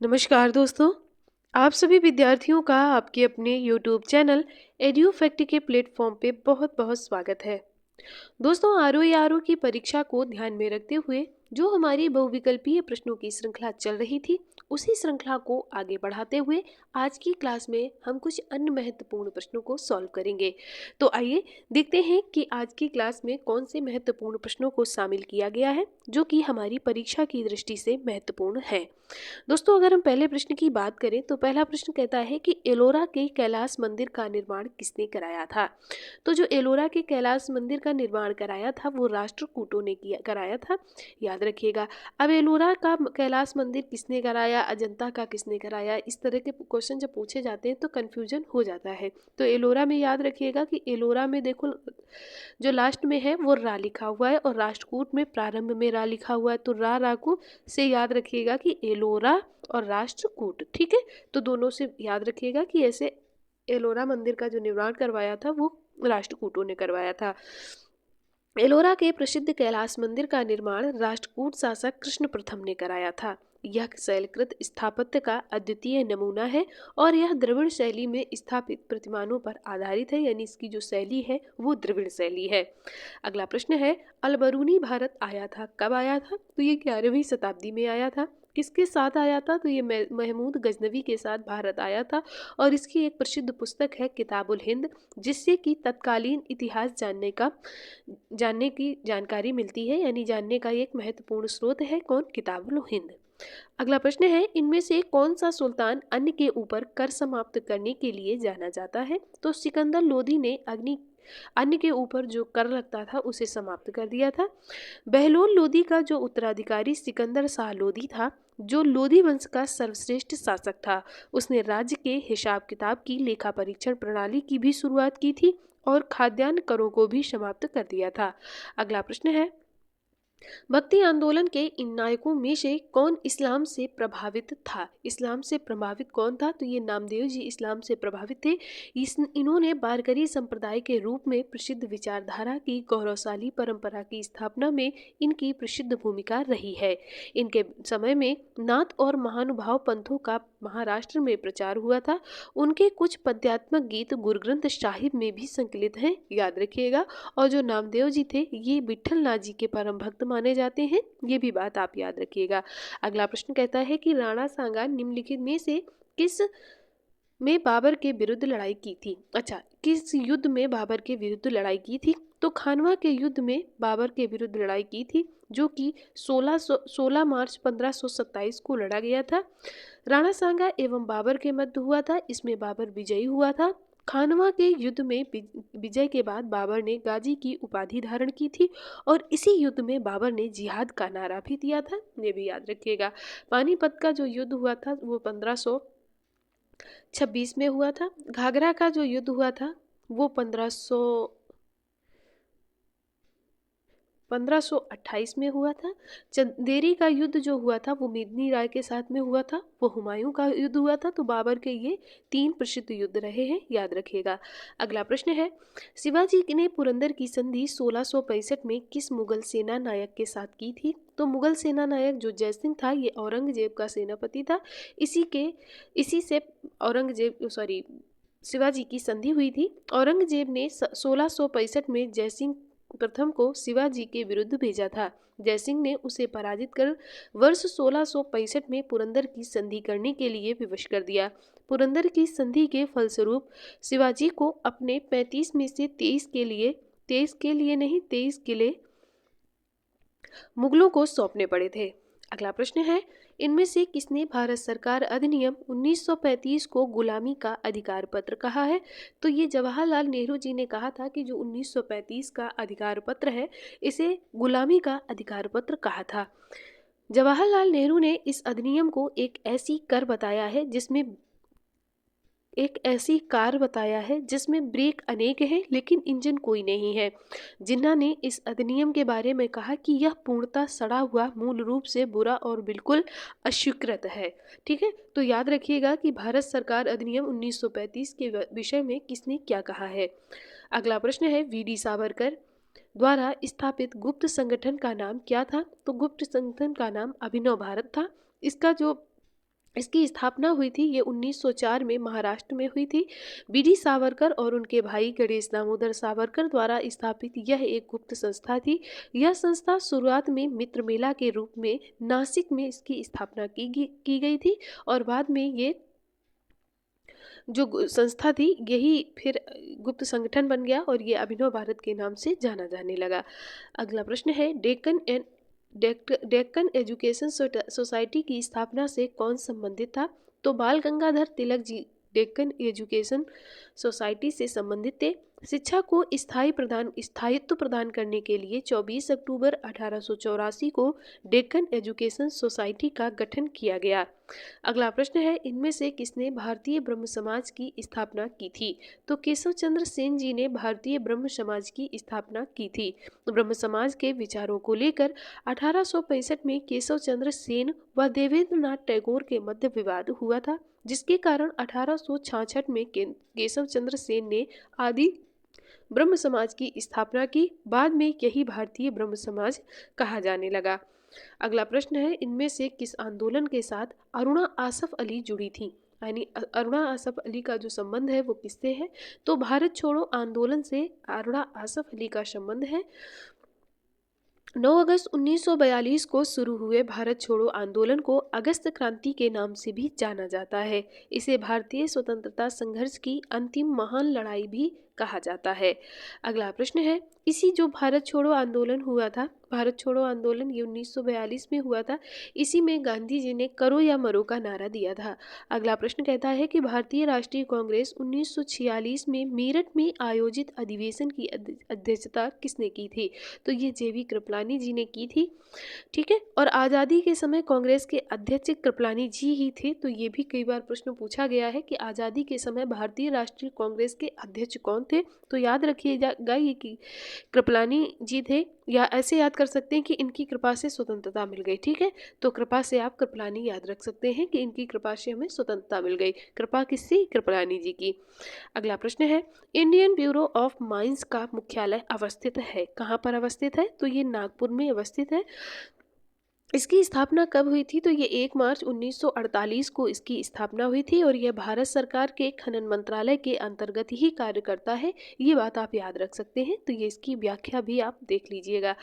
नमस्कार दोस्तों। आप सभी विद्यार्थियों का आपके अपने YouTube चैनल एड्यूफैक्ट के प्लेटफॉर्म पे बहुत बहुत स्वागत है। दोस्तों, आरओ की परीक्षा को ध्यान में रखते हुए जो हमारी बहुविकल्पीय प्रश्नों की श्रृंखला चल रही थी, उसी श्रृंखला को आगे बढ़ाते हुए आज की क्लास में हम कुछ अन्य महत्वपूर्ण प्रश्नों को सॉल्व करेंगे। तो आइए देखते हैं कि आज की क्लास में कौन से महत्वपूर्ण प्रश्नों को शामिल किया गया है जो कि हमारी परीक्षा की दृष्टि से महत्वपूर्ण है। दोस्तों, अगर हम पहले प्रश्न की बात करें तो पहला प्रश्न कहता है कि एलोरा के कैलाश मंदिर का निर्माण किसने कराया था। तो जो एलोरा के कैलाश मंदिर का निर्माण कराया था वो राष्ट्रकूटों ने किया कराया था, याद रखिएगा। अब एलोरा का कैलाश मंदिर किसने कराया, अजंता का किसने कराया, इस तरह के क्वेश्चन जब पूछे जाते हैं तो कन्फ्यूजन हो जाता है। तो एलोरा में याद रखिएगा कि एलोरा में देखो जो लास्ट में है वो रा लिखा हुआ है और राष्ट्रकूट में प्रारंभ में रा लिखा हुआ है। तो रा राकू से याद रखिएगा कि एलोरा और राष्ट्रकूट, ठीक है। तो दोनों से याद रखिएगा कि ऐसे एलोरा मंदिर का जो निर्माण करवाया था वो राष्ट्रकूटों ने करवाया था। एलोरा के प्रसिद्ध कैलाश मंदिर का निर्माण राष्ट्रकूट शासक कृष्ण प्रथम ने कराया था। यह शैलकृत स्थापत्य का अद्वितीय नमूना है और यह द्रविड़ शैली में स्थापित प्रतिमानों पर आधारित है, यानी इसकी जो शैली है वो द्रविड़ शैली है। अगला प्रश्न है, अलबरूनी भारत आया था, कब आया था। तो ये 11वीं शताब्दी में आया था। किसके साथ आया था। तो ये महमूद गजनवी के साथ भारत आया था और इसकी एक प्रसिद्ध पुस्तक है किताबुल हिंद, जिससे कि तत्कालीन इतिहास जानने की जानकारी मिलती है, यानी जानने का एक महत्वपूर्ण स्रोत है कौन, किताबुल हिंद। अगला प्रश्न है, इनमें से कौन सा सुल्तान अन्य के ऊपर कर समाप्त करने के लिए जाना जाता है। तो सिकंदर लोधी ने अन्य के ऊपर जो कर लगता था उसे समाप्त कर दिया था। बहलोल लोधी का जो उत्तराधिकारी सिकंदर शाह लोधी था, जो लोधी वंश का सर्वश्रेष्ठ शासक था, उसने राज्य के हिसाब किताब की लेखा परीक्षण प्रणाली की भी शुरुआत की थी और खाद्यान्न करों को भी समाप्त कर दिया था। अगला प्रश्न है, भक्ति आंदोलन के इन नायकों में से कौन इस्लाम से प्रभावित था। इस्लाम से प्रभावित कौन था। तो ये नामदेव जी इस्लाम से प्रभावित थे। इन्होंने बारकरी संप्रदाय के रूप में प्रसिद्ध विचारधारा की गौरवशाली परंपरा की स्थापना में इनकी प्रसिद्ध भूमिका रही है। इनके समय में नाथ और महानुभाव पंथों का महाराष्ट्र में प्रचार हुआ था। उनके कुछ पद्यात्मक गीत गुरु ग्रंथ साहिब में भी संकलित हैं, याद रखिएगा। और जो नामदेव जी थे ये विठल नाथ जी के परम भक्त माने जाते हैं, ये भी बात आप याद रखिएगा। अगला प्रश्न कहता है कि राणा सांगा निम्नलिखित में से किस में बाबर के विरुद्ध लड़ाई की थी। अच्छा, किस युद्ध में बाबर के विरुद्ध लड़ाई की थी। तो खानवा के युद्ध में बाबर के विरुद्ध लड़ाई की थी, जो कि 16 मार्च 1527 को लड़ा गया था। राणा सांगा एवं बाबर के मध्य हुआ था। इसमें बाबर विजयी हुआ था। खानवा के युद्ध में विजय के बाद बाबर ने गाजी की उपाधि धारण की थी और इसी युद्ध में बाबर ने जिहाद का नारा भी दिया था, ये भी याद रखिएगा। पानीपत का जो युद्ध हुआ था वो 1526 में हुआ था। घाघरा का जो युद्ध हुआ था वो 1528 में हुआ था। चंदेरी का युद्ध जो हुआ था वो मेदिनी राय के साथ में हुआ था। वो हुमायूं का युद्ध हुआ था। तो बाबर के ये 3 प्रसिद्ध युद्ध रहे हैं, याद रखिएगा। अगला प्रश्न है, शिवाजी ने पुरंदर की संधि 1665 में किस मुगल सेना नायक के साथ की थी। तो मुगल सेना नायक जो जयसिंह था ये औरंगजेब का सेनापति था। इसी से शिवाजी की संधि हुई थी। औरंगजेब ने 1665 में जयसिंह प्रथम को शिवाजी के विरुद्ध भेजा था। जयसिंह ने उसे पराजित कर वर्ष 1665 में पुरंदर की संधि करने के लिए विवश कर दिया। पुरंदर की संधि के फलस्वरूप शिवाजी को अपने 35 में से 23 किले मुगलों को सौंपने पड़े थे। अगला प्रश्न है, इनमें से किसने भारत सरकार अधिनियम 1935 को गुलामी का अधिकार पत्र कहा है। तो ये जवाहरलाल नेहरू जी ने कहा था कि जो 1935 का अधिकार पत्र है इसे गुलामी का अधिकार पत्र कहा था। जवाहरलाल नेहरू ने इस अधिनियम को एक ऐसी कार बताया है जिसमें ब्रेक अनेक हैं लेकिन इंजन कोई नहीं है। जिन्ना ने इस अधिनियम के बारे में कहा कि यह पूर्णतः सड़ा हुआ, मूल रूप से बुरा और बिल्कुल अस्वीकृत है। ठीक है, तो याद रखिएगा कि भारत सरकार अधिनियम 1935 के विषय में किसने क्या कहा है। अगला प्रश्न है, वीडी सावरकर द्वारा स्थापित गुप्त संगठन का नाम क्या था। तो गुप्त संगठन का नाम अभिनव भारत था। इसका जो इसकी स्थापना हुई थी, ये 1904 में महाराष्ट्र में हुई थी। बीडी सावरकर और उनके भाई गणेश दामोदर सावरकर द्वारा स्थापित यह एक गुप्त संस्था थी। यह संस्था शुरुआत में मित्र मेला के रूप में नासिक में इसकी स्थापना की गई थी और बाद में ये जो संस्था थी यही फिर गुप्त संगठन बन गया और ये अभिनव भारत के नाम से जाना जाने लगा। अगला प्रश्न है, डेक्कन एजुकेशन सोसाइटी की स्थापना से कौन संबंधित था? तो बाल गंगाधर तिलक जी डेक्कन एजुकेशन सोसाइटी से संबंधित थे। शिक्षा को स्थायित्व प्रदान करने के लिए 24 अक्टूबर 1884 को डेक्कन एजुकेशन सोसाइटी का गठन किया गया। अगला प्रश्न है, इनमें से किसने भारतीय ब्रह्म समाज की स्थापना की थी? तो केशव चंद्र सेन जी ने भारतीय ब्रह्म समाज की स्थापना की थी। ब्रह्म समाज के विचारों को लेकर 1865 में केशव चंद्र सेन व देवेंद्र नाथ टैगोर के मध्य विवाद हुआ था, जिसके कारण 1866 में केशव चंद्र सेन ने आदि ब्रह्म समाज की स्थापना की। बाद में यही भारतीय ब्रह्म समाज कहा जाने लगा। अगला प्रश्न है, इनमें से किस आंदोलन के साथ अरुणा आसफ अली जुड़ी थी? यानी अरुणा आसफ अली का जो संबंध है वो किससे है? तो भारत छोड़ो आंदोलन से अरुणा आसफ अली का संबंध है। 9 अगस्त 1942 को शुरू हुए भारत छोड़ो आंदोलन को अगस्त क्रांति के नाम से भी जाना जाता है। इसे भारतीय स्वतंत्रता संघर्ष की अंतिम महान लड़ाई भी कहा जाता है। अगला प्रश्न है, इसी जो भारत छोड़ो आंदोलन हुआ था, भारत छोड़ो आंदोलन ये 1942 में हुआ था, इसी में गांधी जी ने करो या मरो का नारा दिया था। अगला प्रश्न कहता है कि भारतीय राष्ट्रीय कांग्रेस 1946 में मेरठ में आयोजित अधिवेशन की अध्यक्षता किसने की थी? तो ये जेवी कृपलानी जी ने की थी। ठीक है, और आज़ादी के समय कांग्रेस के अध्यक्ष कृपलानी जी ही थे। तो ये भी कई बार प्रश्न पूछा गया है कि आज़ादी के समय भारतीय राष्ट्रीय कांग्रेस के अध्यक्ष कौन थे? तो याद रखिएगा ये कि कृपलानी जी थे, या ऐसे याद कर सकते हैं कि इनकी कृपा से स्वतंत्रता मिल गई। ठीक है, तो कृपा से आप कृपलानी याद रख सकते हैं कि इनकी कृपा से हमें स्वतंत्रता मिल गई। कृपा किससे? कृपलानी जी की। अगला प्रश्न है, इंडियन ब्यूरो ऑफ माइंस का मुख्यालय अवस्थित है, कहाँ पर अवस्थित है? तो ये नागपुर में अवस्थित है। इसकी स्थापना कब हुई थी? तो ये 1 मार्च 1948 को इसकी स्थापना हुई थी और यह भारत सरकार के खनन मंत्रालय के अंतर्गत ही कार्य करता है। ये बात आप याद रख सकते हैं। तो ये इसकी व्याख्या भी आप देख लीजिएगा।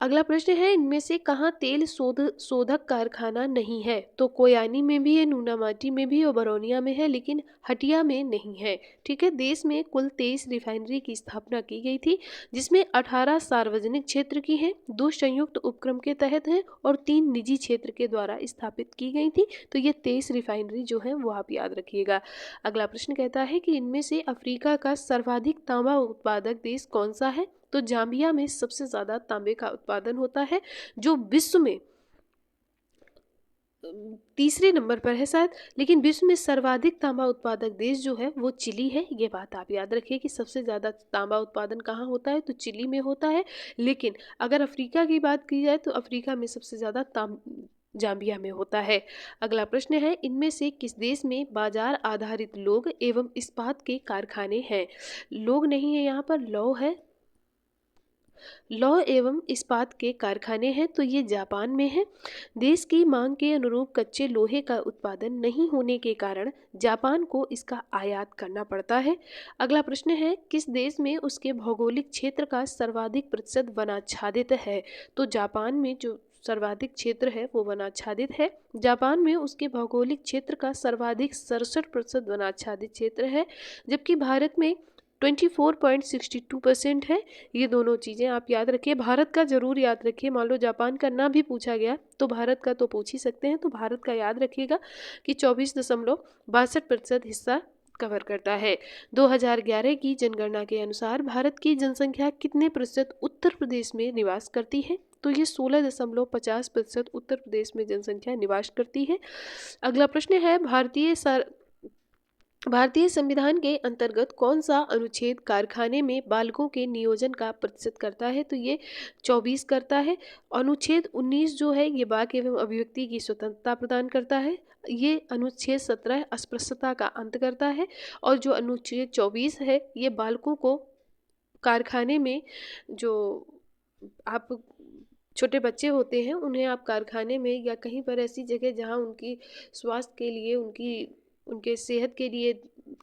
अगला प्रश्न है, इनमें से कहाँ तेल शोधक कारखाना नहीं है? तो कोयानी में भी है, नूनामाटी में भी और बरौनिया में है, लेकिन हटिया में नहीं है। ठीक है, देश में कुल 23 रिफाइनरी की स्थापना की गई थी, जिसमें 18 सार्वजनिक क्षेत्र की हैं, 2 संयुक्त उपक्रम के तहत हैं और 3 निजी क्षेत्र के द्वारा स्थापित की गई थी। तो ये 23 रिफाइनरी जो है वो आप याद रखिएगा। अगला प्रश्न कहता है कि इनमें से अफ्रीका का सर्वाधिक तांबा उत्पादक देश कौन सा है? तो जाम्बिया में सबसे ज्यादा तांबे का उत्पादन होता है, जो विश्व में तीसरे नंबर पर है शायद, लेकिन विश्व में सर्वाधिक तांबा उत्पादक देश जो है वो चिली है। ये बात आप याद रखिए कि सबसे ज़्यादा तांबा उत्पादन कहाँ होता है? तो चिली में होता है। लेकिन अगर अफ्रीका की बात की जाए तो अफ्रीका में सबसे ज़्यादा जाम्बिया में होता है। अगला प्रश्न है, इनमें से किस देश में बाजार आधारित लोग एवं इस्पात के कारखाने हैं? लोग नहीं है, यहाँ पर लौ है, लौह एवं इस्पात के कारखाने हैं। तो ये जापान में है। देश की मांग के अनुरूप कच्चे लोहे का उत्पादन नहीं होने के कारण जापान को इसका आयात करना पड़ता है। अगला प्रश्न है, किस देश में उसके भौगोलिक क्षेत्र का सर्वाधिक प्रतिशत वनाच्छादित है? तो जापान में जो सर्वाधिक क्षेत्र है वो वनाच्छादित है। जापान में उसके भौगोलिक क्षेत्र का सर्वाधिक 67% वनाच्छादित क्षेत्र है, जबकि भारत में 24.62% है। ये दोनों चीज़ें आप याद रखिए। भारत का जरूर याद रखिए, मान लो जापान का ना भी पूछा गया तो भारत का तो पूछ ही सकते हैं। तो भारत का याद रखिएगा कि 24.62% हिस्सा कवर करता है। 2011 की जनगणना के अनुसार भारत की जनसंख्या कितने प्रतिशत उत्तर प्रदेश में निवास करती है? तो ये 16.50% उत्तर प्रदेश में जनसंख्या निवास करती है। अगला प्रश्न है, भारतीय संविधान के अंतर्गत कौन सा अनुच्छेद कारखाने में बालकों के नियोजन का प्रतिशत करता है? तो ये 24 करता है। अनुच्छेद 19 जो है ये वाक एवं अभिव्यक्ति की स्वतंत्रता प्रदान करता है। ये अनुच्छेद 17 अस्पृश्यता का अंत करता है। और जो अनुच्छेद 24 है ये बालकों को कारखाने में जो आप छोटे बच्चे होते हैं उन्हें आप कारखाने में या कहीं पर ऐसी जगह जहाँ उनकी स्वास्थ्य के लिए उनके सेहत के लिए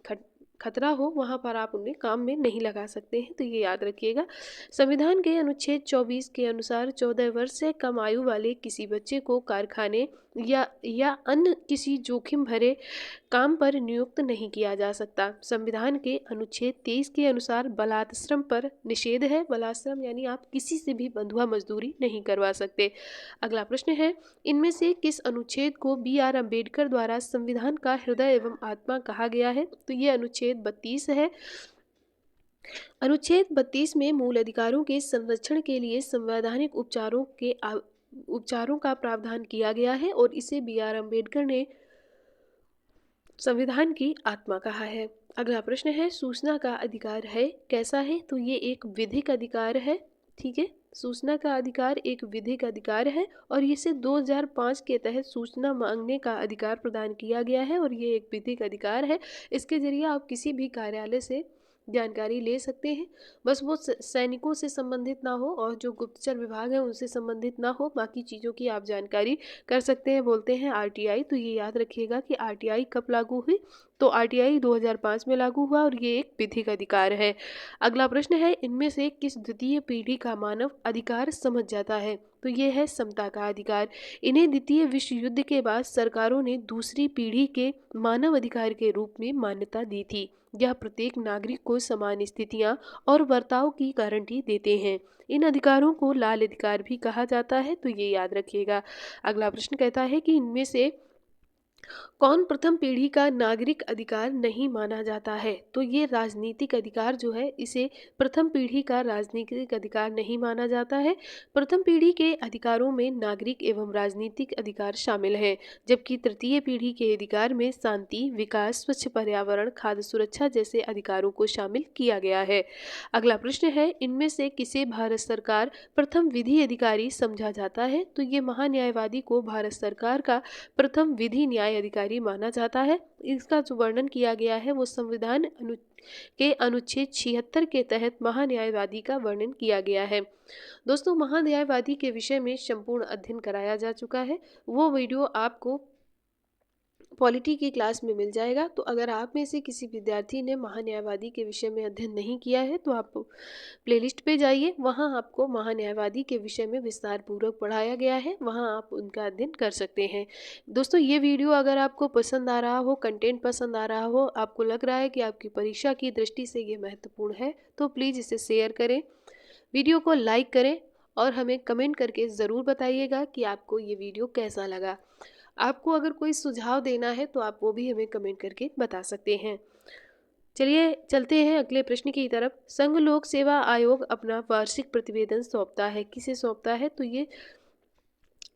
खत खतरा हो, वहाँ पर आप उन्हें काम में नहीं लगा सकते हैं, तो ये याद रखिएगा। संविधान के अनुच्छेद 24 के अनुसार 14 वर्ष से कम आयु वाले किसी बच्चे को कारखाने या अन्य किसी जोखिम भरे काम पर नियुक्त नहीं किया जा सकता। संविधान के अनुच्छेद 23 के अनुसार बलात्श्रम पर निषेध है। बलात्श्रम यानी आप किसी से भी बंधुआ मजदूरी नहीं करवा सकते। अगला प्रश्न है, इनमें से किस अनुच्छेद को B.R. अम्बेडकर द्वारा संविधान का हृदय एवं आत्मा कहा गया है? तो ये अनुच्छेद 32 है। अनुच्छेद 32 में मूल अधिकारों के संरक्षण के लिए संवैधानिक उपचारों का प्रावधान किया गया है और इसे B.R. अम्बेडकर ने संविधान की आत्मा कहा है। अगला प्रश्न है, सूचना का अधिकार है कैसा है? तो ये एक विधिक अधिकार है। ठीक है, सूचना का अधिकार एक विधिक अधिकार है और इसे 2005 के तहत सूचना मांगने का अधिकार प्रदान किया गया है और ये एक विधिक अधिकार है। इसके जरिए आप किसी भी कार्यालय से जानकारी ले सकते हैं। बस वो सैनिकों से संबंधित ना हो और जो गुप्तचर विभाग है उनसे संबंधित ना हो, बाकी चीज़ों की आप जानकारी कर सकते हैं। बोलते हैं RTI। तो ये याद रखिएगा कि RTI कब लागू हुई? तो RTI 2005 में लागू हुआ और ये एक विधिक अधिकार है। अगला प्रश्न है, इनमें से किस द्वितीय पीढ़ी का मानव अधिकार समझ जाता है? तो ये है समता का अधिकार। इन्हें द्वितीय विश्व युद्ध के बाद सरकारों ने दूसरी पीढ़ी के मानव अधिकार के रूप में मान्यता दी थी। यह प्रत्येक नागरिक को समान स्थितियां और बर्ताव की गारंटी देते हैं। इन अधिकारों को लाल अधिकार भी कहा जाता है, तो ये याद रखिएगा। अगला प्रश्न कहता है कि इनमें से कौन प्रथम पीढ़ी का नागरिक अधिकार नहीं माना जाता है? तो ये राजनीतिक अधिकार जो है इसे प्रथम पीढ़ी का राजनीतिक अधिकार नहीं माना जाता है। प्रथम पीढ़ी के अधिकारों में नागरिक एवं राजनीतिक अधिकार शामिल हैं, जबकि तृतीय पीढ़ी के अधिकार में शांति, विकास, स्वच्छ पर्यावरण, खाद्य सुरक्षा जैसे अधिकारों को शामिल किया गया है। अगला प्रश्न है, इनमें से किसे भारत सरकार प्रथम विधि अधिकारी समझा जाता है? तो ये महान्यायवादी को भारत सरकार का प्रथम विधि न्याय अधिकारी माना जाता है। इसका जो वर्णन किया गया है वो संविधान के अनुच्छेद 76 के तहत महान्यायवादी का वर्णन किया गया है। दोस्तों, महान्यायवादी के विषय में संपूर्ण अध्ययन कराया जा चुका है। वो वीडियो आपको पॉलिटी की क्लास में मिल जाएगा। तो अगर आप में से किसी विद्यार्थी ने महान्यायवादी के विषय में अध्ययन नहीं किया है तो आप प्लेलिस्ट पे जाइए, वहाँ आपको महान्यायवादी के विषय में विस्तार पूर्वक पढ़ाया गया है, वहाँ आप उनका अध्ययन कर सकते हैं। दोस्तों, ये वीडियो अगर आपको पसंद आ रहा हो, कंटेंट पसंद आ रहा हो, आपको लग रहा है कि आपकी परीक्षा की दृष्टि से ये महत्वपूर्ण है, तो प्लीज़ इसे शेयर करें, वीडियो को लाइक करें और हमें कमेंट करके ज़रूर बताइएगा कि आपको ये वीडियो कैसा लगा। आपको अगर कोई सुझाव देना है तो आप वो भी हमें कमेंट करके बता सकते हैं। चलिए चलते हैं अगले प्रश्न की तरफ। संघ लोक सेवा आयोग अपना वार्षिक प्रतिवेदन सौंपता है, किसे सौंपता है? तो ये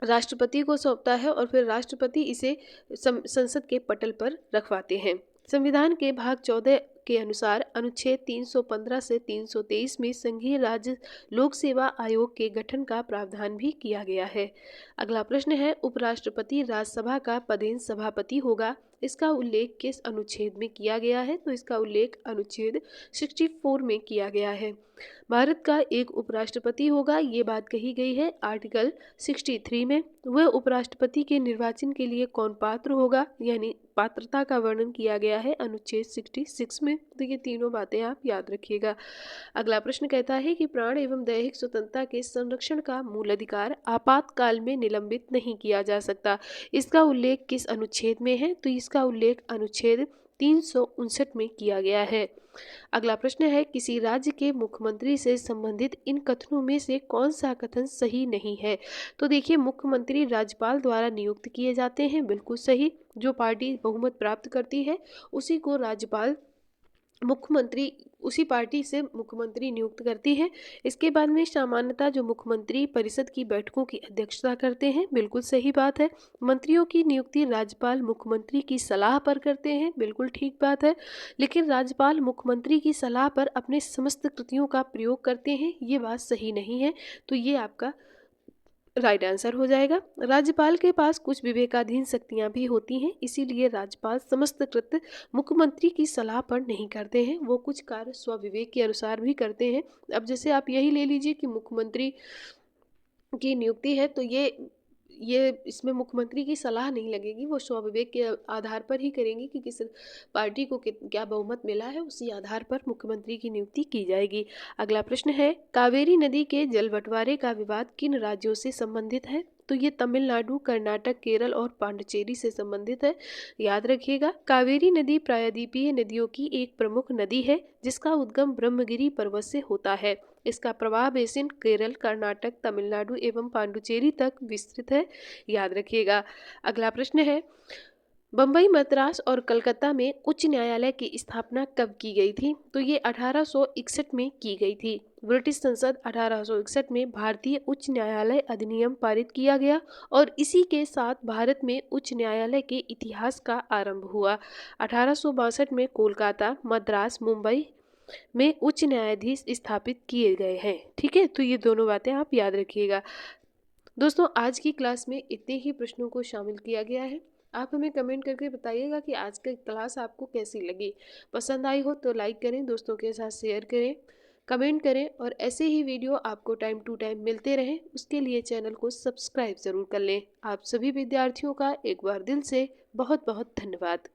राष्ट्रपति को सौंपता है और फिर राष्ट्रपति इसे संसद के पटल पर रखवाते हैं। संविधान के भाग 14 के अनुसार अनुच्छेद 315 से 323 में संघीय राज्य लोक सेवा आयोग के गठन का प्रावधान भी किया गया है। अगला प्रश्न है, उपराष्ट्रपति राज्यसभा का पदेन सभापति होगा, इसका उल्लेख किस अनुच्छेद में किया गया है? तो इसका उल्लेख अनुच्छेद 64 में किया गया है। भारत का एक उपराष्ट्रपति होगा, ये बात कही गई है आर्टिकल 63 में। वह उपराष्ट्रपति के निर्वाचन के लिए कौन पात्र होगा, यानी पात्रता का वर्णन किया गया है अनुच्छेद 66 में। तो ये तीनों बातें आप याद रखिएगा। अगला प्रश्न कहता है कि प्राण एवं दैहिक स्वतंत्रता के संरक्षण का मूल अधिकार आपातकाल में निलंबित नहीं किया जा सकता, इसका उल्लेख किस अनुच्छेद में है? तो इसका उल्लेख अनुच्छेद 359 में किया गया है। अगला प्रश्न है, किसी राज्य के मुख्यमंत्री से संबंधित इन कथनों में से कौन सा कथन सही नहीं है? तो देखिए, मुख्यमंत्री राज्यपाल द्वारा नियुक्त किए जाते हैं, बिल्कुल सही। जो पार्टी बहुमत प्राप्त करती है उसी को राज्यपाल मुख्यमंत्री उसी पार्टी से मुख्यमंत्री नियुक्त करती है। इसके बाद में सामान्यतः जो मुख्यमंत्री परिषद की बैठकों की अध्यक्षता करते हैं, बिल्कुल सही बात है। मंत्रियों की नियुक्ति राज्यपाल मुख्यमंत्री की सलाह पर करते हैं, बिल्कुल ठीक बात है। लेकिन राज्यपाल मुख्यमंत्री की सलाह पर अपने समस्त कृतियों का प्रयोग करते हैं, ये बात सही नहीं है। तो ये आपका राइट आंसर हो जाएगा। राज्यपाल के पास कुछ विवेकाधीन शक्तियां भी होती हैं, इसीलिए राज्यपाल समस्त कृत्य मुख्यमंत्री की सलाह पर नहीं करते हैं, वो कुछ कार्य स्वविवेक के अनुसार भी करते हैं। अब जैसे आप यही ले लीजिए कि मुख्यमंत्री की नियुक्ति है, तो ये इसमें मुख्यमंत्री की सलाह नहीं लगेगी, वो स्वविवेक के आधार पर ही करेंगे कि किस पार्टी को क्या बहुमत मिला है, उसी आधार पर मुख्यमंत्री की नियुक्ति की जाएगी। अगला प्रश्न है, कावेरी नदी के जल बंटवारे का विवाद किन राज्यों से संबंधित है? तो ये तमिलनाडु, कर्नाटक, केरल और पांडिचेरी से संबंधित है। याद रखिएगा, कावेरी नदी प्रायद्वीपीय नदियों की एक प्रमुख नदी है जिसका उद्गम ब्रह्मगिरी पर्वत से होता है। इसका प्रवाह बेसिन केरल, कर्नाटक, तमिलनाडु एवं पांडुचेरी तक विस्तृत है। याद रखिएगा। अगला प्रश्न है, बम्बई, मद्रास और कलकत्ता में उच्च न्यायालय की स्थापना कब की गई थी? तो ये 1861 में की गई थी। ब्रिटिश संसद 1861 में भारतीय उच्च न्यायालय अधिनियम पारित किया गया और इसी के साथ भारत में उच्च न्यायालय के इतिहास का आरंभ हुआ। 1862 में कोलकाता, मद्रास, मुंबई में उच्च न्यायाधीश स्थापित किए गए हैं। ठीक है, तो ये दोनों बातें आप याद रखिएगा। दोस्तों, आज की क्लास में इतने ही प्रश्नों को शामिल किया गया है। आप हमें कमेंट करके बताइएगा कि आज की क्लास आपको कैसी लगी। पसंद आई हो तो लाइक करें, दोस्तों के साथ शेयर करें, कमेंट करें और ऐसे ही वीडियो आपको टाइम टू टाइम मिलते रहें, उसके लिए चैनल को सब्सक्राइब ज़रूर कर लें। आप सभी विद्यार्थियों का एक बार दिल से बहुत बहुत धन्यवाद।